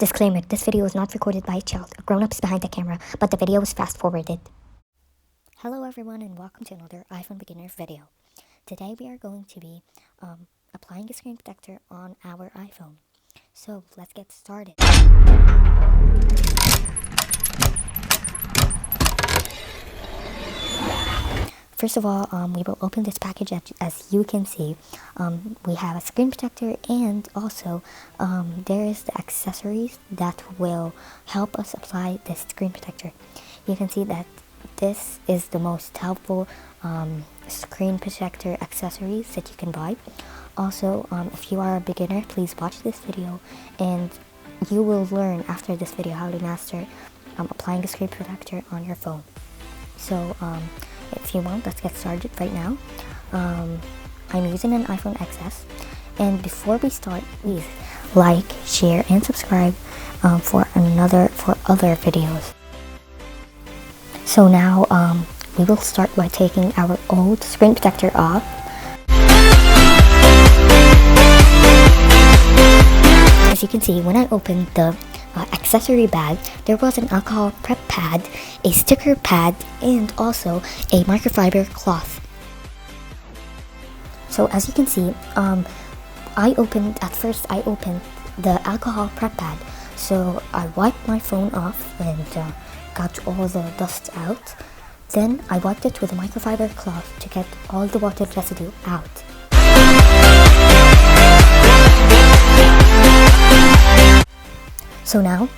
Disclaimer, this video is not recorded by a child. A grown-up is behind the camera, but the video is fast-forwarded. Hello everyone and welcome to another iPhone beginner video. Today we are going to be applying a screen protector on our iPhone. So let's get started. First of all, we will open this package. As you can see, we have a screen protector, and also there is the accessories that will help us apply this screen protector. You can see that this is the most helpful screen protector accessories that you can buy. Also, if you are a beginner, please watch this video and you will learn after this video how to master applying a screen protector on your phone. So if you want, let's get started right now. I'm using an iPhone XS, and before we start, please like, share, and subscribe for other videos. So now we will start by taking our old screen protector off. As you can see, when I opened the accessory bag, there was an alcohol prep pad, a sticker pad, and also a microfiber cloth. So as you can see, at first I opened the alcohol prep pad. So I wiped my phone off and got all the dust out. Then I wiped it with a microfiber cloth to get all the water residue out. So now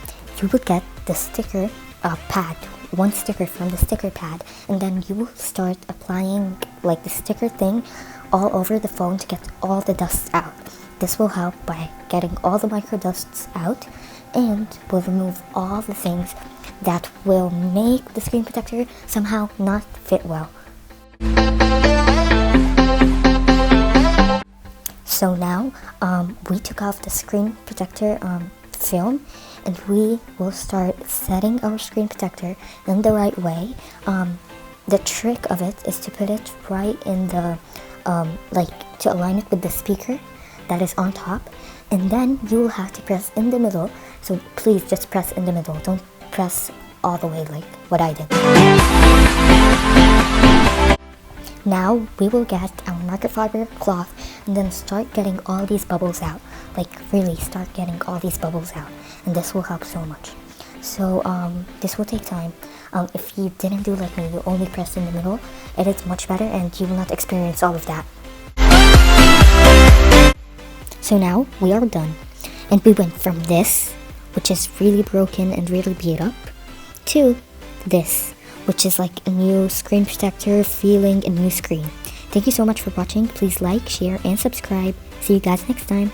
you will get the sticker pad, one sticker from the sticker pad, and then you will start applying like the sticker thing all over the phone to get all the dust out. This will help by getting all the micro dusts out and will remove all the things that will make the screen protector somehow not fit well. So now we took off the screen protector film, and we will start setting our screen protector in the right way. The trick of it is to put it right in the to align it with the speaker that is on top, and then you will have to press in the middle. So please just press in the middle, don't press all the way like what I did. Now we will get our microfiber cloth and then start getting all these bubbles out. Like really start getting all these bubbles out, and this will help so much. So this will take time. If you didn't do like me, you only press in the middle, it is much better and you will not experience all of that. So now we are done, and we went from this, which is really broken and really beat up, to this, which is like a new screen protector feeling, a new screen. Thank you so much for watching. Please like, share, and subscribe. See you guys next time.